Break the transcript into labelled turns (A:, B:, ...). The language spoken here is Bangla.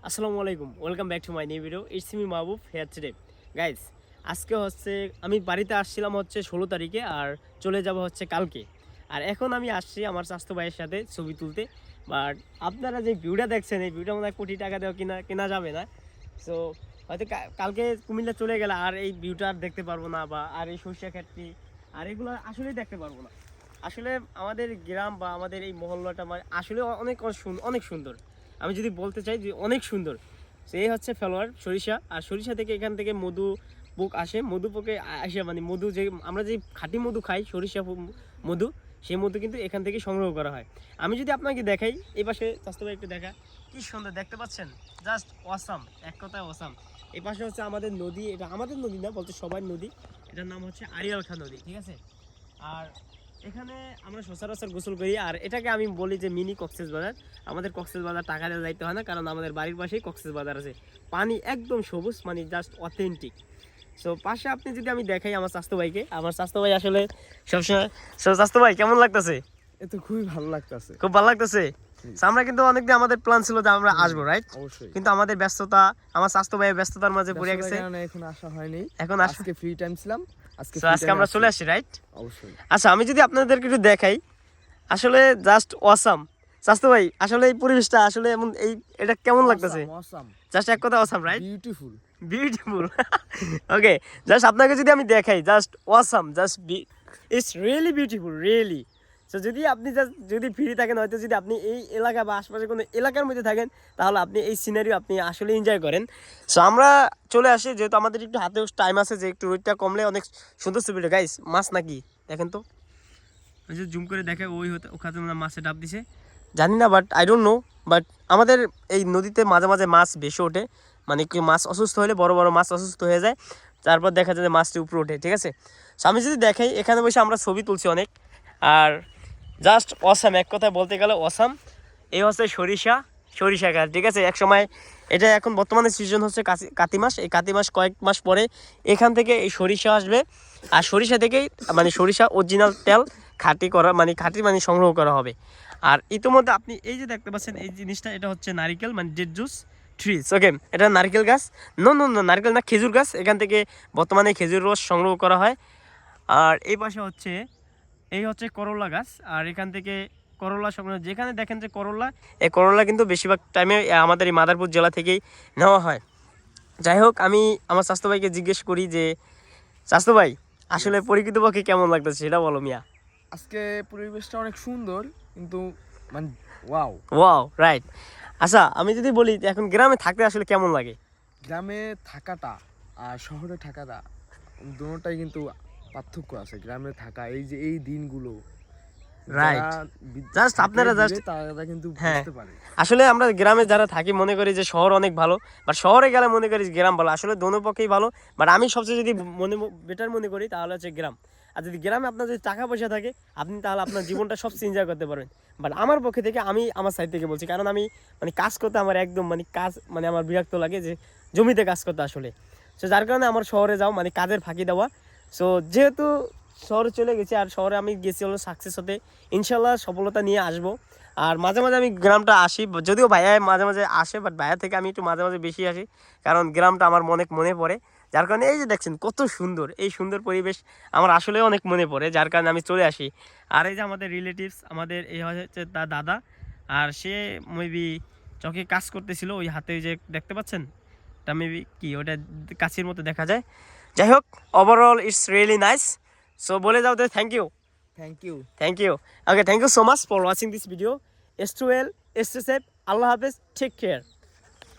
A: আসসালামু আলাইকুম, welcome back to my new video. It's me Mahbub hair today. Guys, আজকে হচ্ছে আমি বাড়িতে আসছিলাম হচ্ছে 16 তারিখে, আর চলে যাব হচ্ছে কালকে। আর এখন আমি আসছি আমার স্বাস্থ্য ভাইয়ের সাথে ছবি তুলতে। বাট আপনারা যে ভিউটা দেখছেন, এই ভিউটা মনে হয় কোটি টাকা দেওয়া কেনা যাবে না। সো হয়তো কালকে কুমিল্লা চলে গেলে আর এই ভিউটা আর দেখতে পারবো না, বা আর এই সরিষা ক্ষেত্রে আর এগুলো আসলেই দেখতে পারবো না। আসলে আমাদের গ্রাম বা আমাদের এই মহল্লাটা আসলে অনেক সুন্দর। আমি যদি বলতে চাই যে অনেক সুন্দর। সেই হচ্ছে ফ্লাওয়ার সরিষা, আর সরিষা থেকে এখান থেকে মধু পোক আসে। মধু পোকে আসে মানে মধু, যে আমরা যে খাঁটি মধু খাই, সরিষা মধু, সেই মধু কিন্তু এখান থেকে সংগ্রহ করা হয়। আমি যদি আপনাকে দেখাই, এই পাশে স্বাস্থ্য ভাই একটু দেখা, কি সুন্দর দেখতে পাচ্ছেন, জাস্ট অসাম, এক কথায় অসাম। এই পাশে হচ্ছে আমাদের নদী, এটা আমাদের নদী না, বলতে সবার নদী। এটার নাম হচ্ছে আড়িয়াল খাঁ নদী, ঠিক আছে। আর এখানে আমরা সচরাচর গোসল করি, আর এটাকে আমি বলি যে মিনি কক্সবাজার। আমাদের কক্সবাজার টাকা দিয়ে যাইতে হয় না, কারণ আমাদের বাড়ির পাশেই কক্সবাজার আছে। পানি একদম সবুজ, মানে জাস্ট অথেন্টিক। সো পাশে আপনি যদি আমি দেখাই আমার স্বাস্থ্য ভাইকে, আমার স্বাস্থ্য ভাই আসলে সবসময়। সো স্বাস্থ্য ভাই কেমন লাগতেছে?
B: এ তো খুবই ভালো লাগতেছে।
A: খুব ভালো লাগতেছে। আমরা কিন্তু অনেকদিন আমাদের প্ল্যান ছিল যে আমরা আসবো, রাইট?
B: অবশ্যই।
A: কিন্তু আমাদের ব্যস্ততা, আমার স্বাস্থ্য ভাইয়ের ব্যস্ততার মাঝে পড়ে গেছে,
B: এখন আসা হয়নি।
A: এখন
B: আজকে ফ্রি টাইম ছিলাম, আজকে
A: আজকে আমরা চলে আসি, রাইট?
B: অবশ্যই।
A: আচ্ছা, আমি যদি আপনাদেরকে একটু দেখাই, আসলে জাস্ট অসাম। স্বাস্থ্য ভাই, আসলে এই পরিবেশটা আসলে এমন, এটা কেমন লাগতেছে?
B: অসাম,
A: জাস্ট এক কথা অসাম, রাইট?
B: বিউটিফুল।
A: বিউটিফুল। ওকে, জাস্ট আপনাকে যদি আমি দেখাই, just awesome, just it's really beautiful, really. So যদি আপনি যদি ফ্রি থাকেন, হয়তো যদি আপনি এই এলাকা বা আশপাশে কোনো এলাকার মধ্যে থাকেন, তাহলে আপনি এই সিনারিও আপনি আসলে এনজয় করেন। সো আমরা চলে আসি, যেহেতু আমাদের একটু হাতেও টাইম আছে, যে একটু রোদটা কমলে অনেক সুন্দর ছবিটা। গাইস, মাছ নাকি দেখেন তো, ওই যে জুম করে দেখে, ওখানে মাছে ডাব দিছে, জানি না, but I don't know. But আমাদের এই নদীতে মাঝে মাঝে মাছ ভেসে ওঠে, মানে কি মাছ অসুস্থ হলে, বড় বড় মাছ অসুস্থ হয়ে যায়, তারপর দেখা যায় যে মাছটি উপরে ওঠে, ঠিক আছে। সো আমি যদি দেখাই, এখানে বসে আমরা ছবি তুলছি অনেক, আর জাস্ট অসাম, এক কথায় বলতে গেলে অসাম। এই হচ্ছে সরিষা গাছ, ঠিক আছে। এক সময় এটা, এখন বর্তমানে সিজন হচ্ছে কাতি মাস। এই কাতি মাস কয়েক মাস পরে এখান থেকে এই সরিষা আসবে, আর সরিষা থেকেই মানে সরিষা অরিজিনাল তেল খাঁটি মানে সংগ্রহ করা হবে। আর ইতিমধ্যে আপনি এই যে দেখতে পাচ্ছেন এই জিনিসটা, এটা হচ্ছে নারিকেল, মানে ডেট জুস ট্রিজ। ওকে, এটা নারকেল গাছ। নো নো নো, নারকেল না, খেজুর গাছ। এখান থেকে বর্তমানে খেজুর রস সংগ্রহ করা হয়। আর এই পাশে হচ্ছে এই হচ্ছে করলা গাছ, আর এখান থেকে করলা সংগ্রহ, যেখানে দেখেন যে করলা, এই করলা কিন্তু বেশিরভাগ টাইমে আমাদের এই মাদারীপুর জেলা থেকেই নেওয়া হয়। যাই হোক, আমি আমার স্বাস্থ্য ভাইকে জিজ্ঞেস করি যে, স্বাস্থ্য ভাই আসলে প্রকৃতপক্ষে কেমন লাগতেছে সেটা বলো মিয়া।
B: আজকে পরিবেশটা অনেক সুন্দর, কিন্তু মানে ওয়াও।
A: Wow, right. আচ্ছা, আমি যদি বলি এখন গ্রামে থাকতে আসলে কেমন লাগে?
B: গ্রামে থাকাটা আর শহরে থাকাটা দুটোটাই কিন্তু পার্থক্য আছে। গ্রামে থাকা, এই যে এই দিনগুলো,
A: রাইট, জাস্ট আপনারা জাস্ট,
B: তারা কিন্তু
A: হ্যাঁ,
B: বুঝতে পারে।
A: আসলে আমরা গ্রামে যারা থাকি মনে করি যে শহর অনেক ভালো, বাট শহরে গেলে মনে করি গ্রাম ভালো। আসলে দোনো পক্ষেই ভালো, বাট আমি সবচেয়ে যদি বেটার মনে করি তাহলে হচ্ছে গ্রাম। আর যদি গ্রামে আপনার যদি টাকা পয়সা থাকে, আপনি তাহলে আপনার জীবনটা সবচেয়ে এনজয় করতে পারবেন। বাট আমার পক্ষে থেকে, আমি আমার সাইড থেকে বলছি, কারণ আমি মানে কাজ করতে আমার একদম মানে আমার বিরক্ত লাগে যে জমিতে কাজ করতে আসলে। সো যার কারণে আমার শহরে যাও মানে কাজের ফাঁকি দেওয়া। সো যেহেতু শহরে চলে গেছি, আর শহরে আমি গেছি হলো সাকসেস হতে, ইনশাল্লাহ সফলতা নিয়ে আসবো। আর মাঝে মাঝে আমি গ্রামটা আসি, যদিও ভাইয়া মাঝে মাঝে আসে, বাট ভাইয়া থেকে আমি একটু মাঝে মাঝে বেশি আসি, কারণ গ্রামটা আমার অনেক মনে পড়ে। যার কারণে এই যে দেখছেন কত সুন্দর, এই সুন্দর পরিবেশ আমার আসলে অনেক মনে পড়ে, যার কারণে আমি চলে আসি। আর এই যে আমাদের রিলেটিভস, আমাদের এই হচ্ছে তার দাদা, আর সে মেবি চকে কাজ করতেছিল, ওই হাতে যে দেখতে পাচ্ছেন, এটা মেবি কি ওটা কাছির মতো দেখা যায়। যাই হোক, overall it's really nice. So বলে যাও তো thank you.
B: Thank you.
A: Thank you. Okay, thank you so much for watching this video. Stay well, stay safe. Allah Hafiz. Take care.